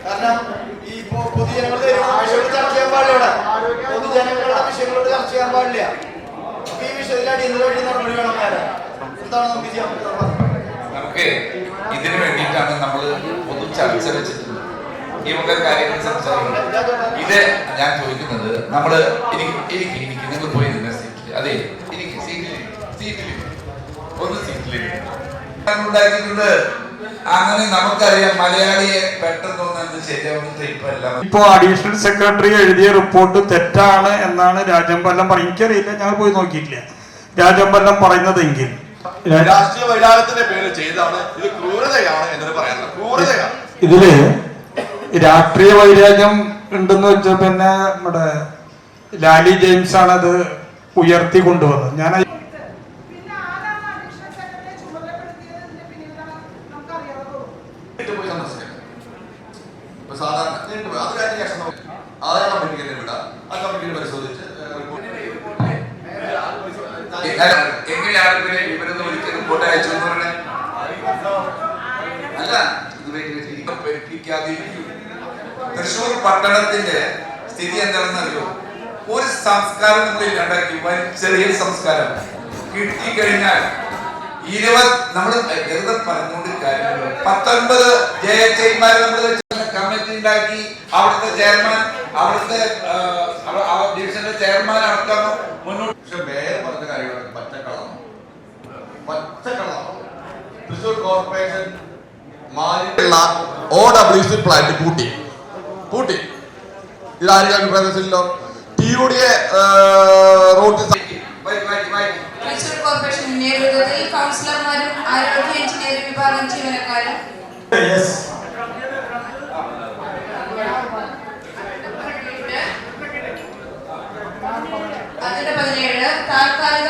കാരണം ഈ പൊതുജനങ്ങളുടെ വിഷയങ്ങൾ ചർച്ച ചെയ്യാൻ പാടില്ല. പൊതുജനങ്ങളുടെ വിഷയങ്ങളോട് ചർച്ച ചെയ്യാൻ പാടില്ല. ഈ വിഷയത്തിൽ അടിയന്തരമായിട്ട് നടപടി വേണം. എന്താണ് നമുക്ക് ചെയ്യാൻ പറ്റുന്നത്? നമുക്ക് ഇതിനു വേണ്ടിയിട്ടാണ് നമ്മൾ പൊതു ചർച്ച വെച്ചിട്ടുള്ളത്. ഈ വക കാര്യങ്ങൾ സംസാരിക്കുന്നത്. ഇത് ഞാൻ ചോദിക്കുന്നത് നമ്മള് എനിക്ക് നിങ്ങൾ പോയി നിന്ന സീറ്റിൽ, അതെ എനിക്ക് സീറ്റിൽ ഒന്ന് സീറ്റിൽ ഉണ്ടാക്കിയിട്ടുണ്ട്. അങ്ങനെ നമുക്കറിയാം മലയാളിയെ പെട്ടെന്ന് ശരിയാവുന്നത് ഇപ്പൊ അഡീഷണൽ സെക്രട്ടറി എഴുതിയ റിപ്പോർട്ട് തെറ്റാണ് എന്നാണ് രാജമ്പല്ലം പറയുന്നത്. എനിക്കറിയില്ല, ഞങ്ങൾ പോയി നോക്കിയിട്ടില്ല. രാജമ്പല്ലം പറയുന്നതെങ്കിൽ രാഷ്ട്രീയ വൈരാഗ്യത്തിന്റെ പേര് ചെയ്താണ് ഇത്, ക്രൂരതയാണ് എന്നൊരു പറയുന്നത്. ക്രൂരതയാണ്. ഇതില് രാഷ്ട്രീയ വൈരാഗ്യം ഉണ്ടെന്ന് വെച്ചാൽ പിന്നെ നമ്മുടെ ലാലി ജെയിംസ് ആണ് അത് ഉയർത്തി കൊണ്ടുവന്നത്. ഞാൻ എങ്ങനെയാണ് ഇവരൊന്നും ഒരിക്കലും റിപ്പോർട്ട് അയച്ചു അല്ല, തൃശ്ശൂർ പട്ടണത്തിന്റെ സ്ഥിതി എന്താണെന്ന് അറിയോ? ഒരു സംസ്കാരം നമ്മൾ ഇല്ലാണ്ടാക്കി. ചെറിയ സംസ്കാരം കിട്ടിക്കഴിഞ്ഞാൽ 20 നമ്മൾ വെറുതെ പറഞ്ഞുകൊണ്ട് കാര്യങ്ങൾ 19 ജയച്ചന്മാരെ നമ്മൾ കമ്മിറ്റി ഉണ്ടാക്കി. അവിടുത്തെ ചെയർമാൻ, അവിടുത്തെ ഡിവിഷന്റെ ചെയർമാൻ അടക്കം മുന്നോട്ട്. പക്ഷെ മേയർ പറഞ്ഞ കാര്യങ്ങളൊക്കെ പച്ചക്കള്ളം. തൃശ്ശൂർ കോർപ്പറേഷൻ OWC പ്ലാന്റ് പൂട്ടി. ഇതാരും അഭിപ്രായത്തിലോ TUDA റോഡ് തൃശ്ശൂർ കോർപ്പറേഷൻ നേതൃത്വത്തിൽ കൗൺസിലർമാരും ആരോഗ്യ എഞ്ചിനീയറിംഗ് വിഭാഗം ജീവനക്കാരും അതിന്റെ 17 താൽക്കാലിക